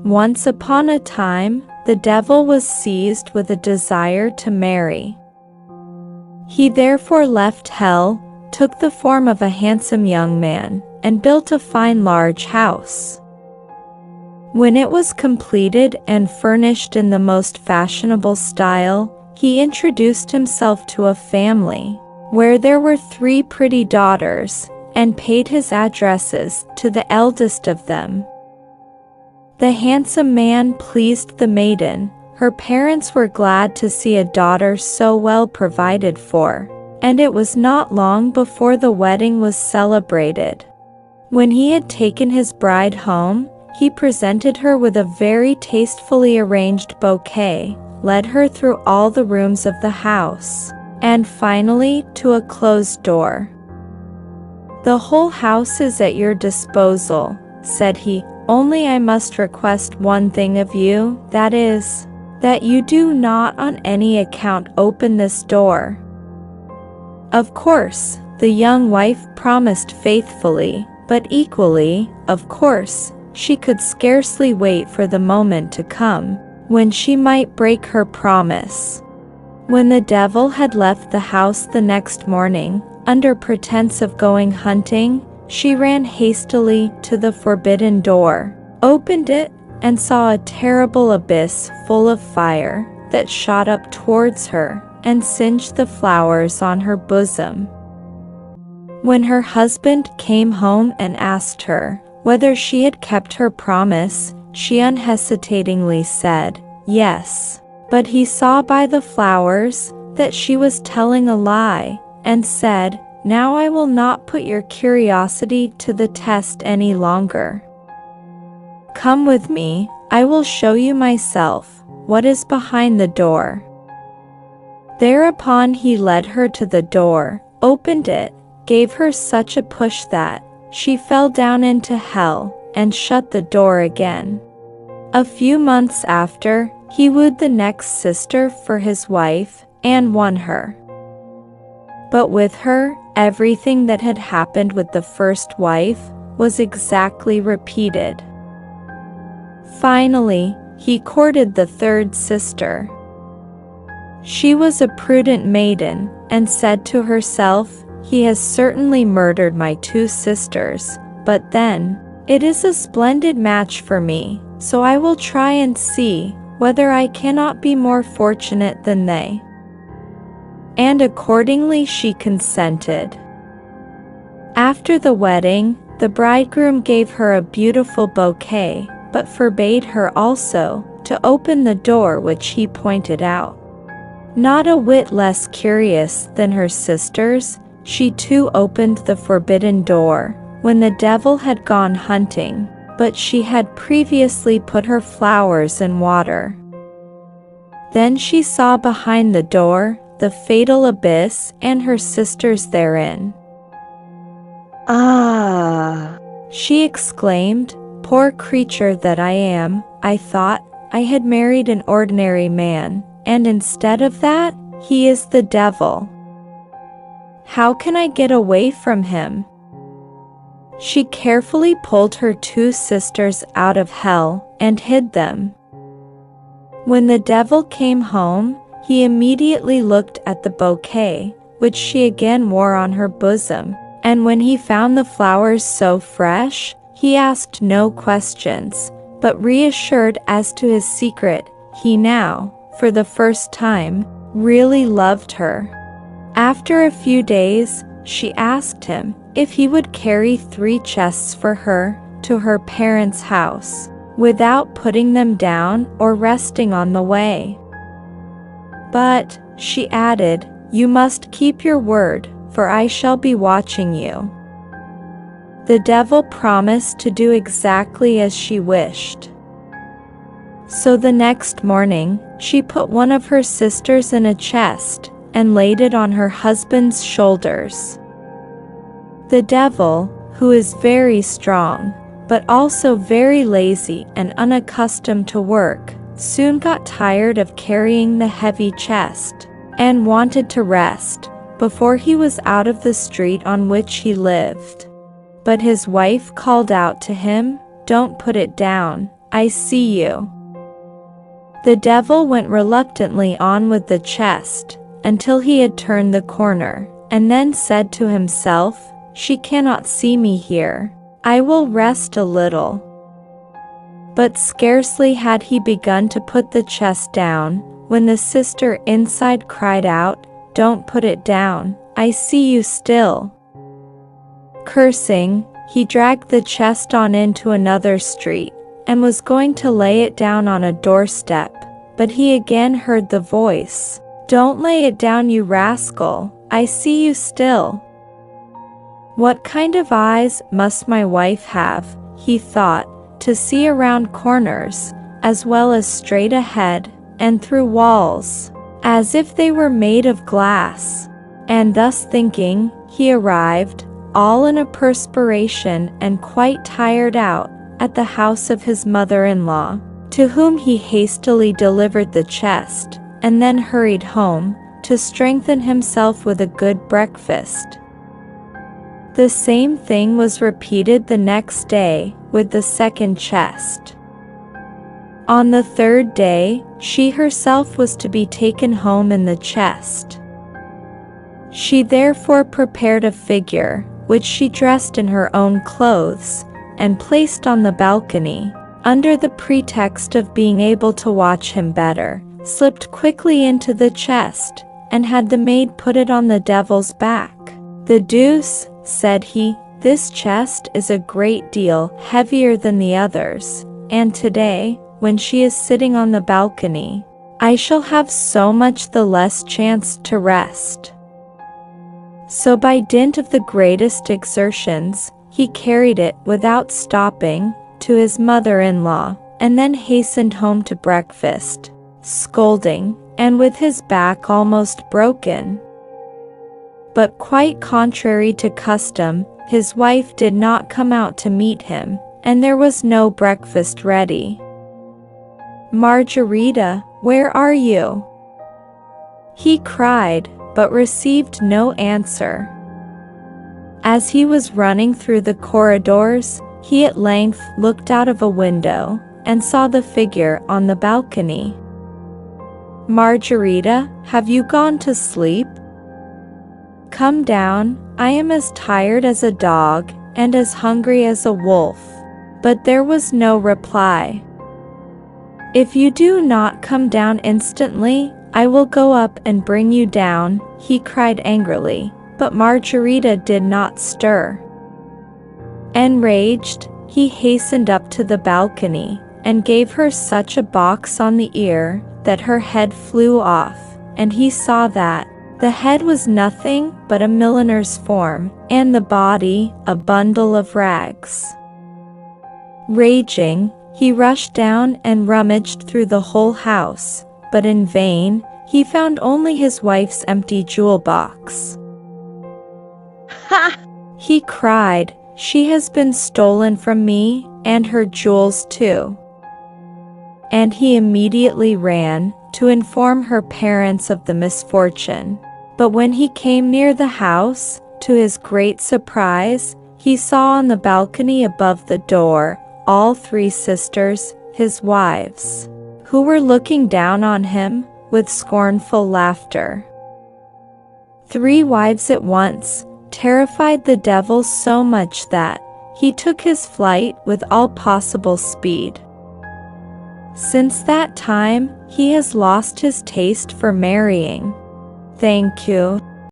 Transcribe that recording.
Once upon a time, the devil was seized with a desire to marry. He therefore left hell, took the form of a handsome young man, and built a fine large house. When it was completed and furnished in the most fashionable style, he introduced himself to a family, where there were 3 pretty daughters, and paid his addresses to the eldest of them. The handsome man pleased the maiden. Her parents were glad to see a daughter so well provided for, and it was not long before the wedding was celebrated. When he had taken his bride home, he presented her with a very tastefully arranged bouquet, led her through all the rooms of the house, and finally to a closed door. "The whole house is at your disposal," said he, "only I must request one thing of you, that is, that you do not on any account open this door." Of course, the young wife promised faithfully, but equally, of course, she could scarcely wait for the moment to come when she might break her promise. When the devil had left the house the next morning, under pretense of going hunting, she ran hastily to the forbidden door, opened it, and saw a terrible abyss full of fire that shot up towards her and singed the flowers on her bosom. When her husband came home and asked her whether she had kept her promise, she unhesitatingly said, "Yes," but he saw by the flowers that she was telling a lie, and said, "Now I will not put your curiosity to the test any longer. Come with me, I will show you myself, what is behind the door." Thereupon he led her to the door, opened it, gave her such a push that she fell down into hell, and shut the door again. A few months after, he wooed the next sister for his wife, and won her. But with her, everything that had happened with the first wife was exactly repeated. Finally, he courted the 3rd sister. She was a prudent maiden, and said to herself, "He has certainly murdered my 2 sisters, but then, it is a splendid match for me, so I will try and see whether I cannot be more fortunate than they." And accordingly she consented. After the wedding, the bridegroom gave her a beautiful bouquet, but forbade her also to open the door which he pointed out. Not a whit less curious than her sisters, she too opened the forbidden door, when the devil had gone hunting, but she had previously put her flowers in water. Then she saw behind the door the fatal abyss and her sisters therein. "Ah!" she exclaimed, "Poor creature that I am, I thought I had married an ordinary man, and instead of that, he is the devil. How can I get away from him?" She carefully pulled her 2 sisters out of hell, and hid them. When the devil came home, he immediately looked at the bouquet, which she again wore on her bosom, and when he found the flowers so fresh, he asked no questions, but reassured as to his secret, he now, for the first time, really loved her. After a few days, she asked him if he would carry 3 chests for her to her parents' house, without putting them down or resting on the way. "But," she added, "you must keep your word, for I shall be watching you." The devil promised to do exactly as she wished. So the next morning, she put one of her sisters in a chest, and laid it on her husband's shoulders. The devil, who is very strong, but also very lazy and unaccustomed to work, soon got tired of carrying the heavy chest, and wanted to rest, before he was out of the street on which he lived. But his wife called out to him, "Don't put it down, I see you." The devil went reluctantly on with the chest, until he had turned the corner, and then said to himself, "She cannot see me here. I will rest a little." But scarcely had he begun to put the chest down, when the sister inside cried out, "Don't put it down, I see you still." Cursing, he dragged the chest on into another street, and was going to lay it down on a doorstep, but he again heard the voice, "Don't lay it down, you rascal, I see you still." "What kind of eyes must my wife have," he thought, "to see around corners, as well as straight ahead, and through walls, as if they were made of glass?" And thus thinking, he arrived, all in a perspiration and quite tired out, at the house of his mother-in-law, to whom he hastily delivered the chest, and then hurried home, to strengthen himself with a good breakfast. The same thing was repeated the next day, with the second chest. On the third day, she herself was to be taken home in the chest. She therefore prepared a figure, which she dressed in her own clothes, and placed on the balcony, under the pretext of being able to watch him better, slipped quickly into the chest, and had the maid put it on the devil's back. "The deuce," said he, "this chest is a great deal heavier than the others, and today, when she is sitting on the balcony, I shall have so much the less chance to rest." So by dint of the greatest exertions, he carried it without stopping to his mother-in-law, and then hastened home to breakfast, scolding, and with his back almost broken. But quite contrary to custom, his wife did not come out to meet him, and there was no breakfast ready. "Margarita, where are you?" he cried, but received no answer. As he was running through the corridors, he at length looked out of a window, and saw the figure on the balcony. "Margarita, have you gone to sleep? Come down, I am as tired as a dog, and as hungry as a wolf." But there was no reply. "If you do not come down instantly, I will go up and bring you down," he cried angrily, but Margarita did not stir. Enraged, he hastened up to the balcony, and gave her such a box on the ear, that her head flew off, and he saw that the head was nothing but a milliner's form, and the body a bundle of rags. Raging, he rushed down and rummaged through the whole house, but in vain, he found only his wife's empty jewel box. "Ha!" he cried, "she has been stolen from me, and her jewels too." And he immediately ran to inform her parents of the misfortune. But when he came near the house, to his great surprise, he saw on the balcony above the door all three sisters, his wives, who were looking down on him with scornful laughter. 3 wives at once terrified the devil so much that he took his flight with all possible speed. Since that time, he has lost his taste for marrying. Thank you.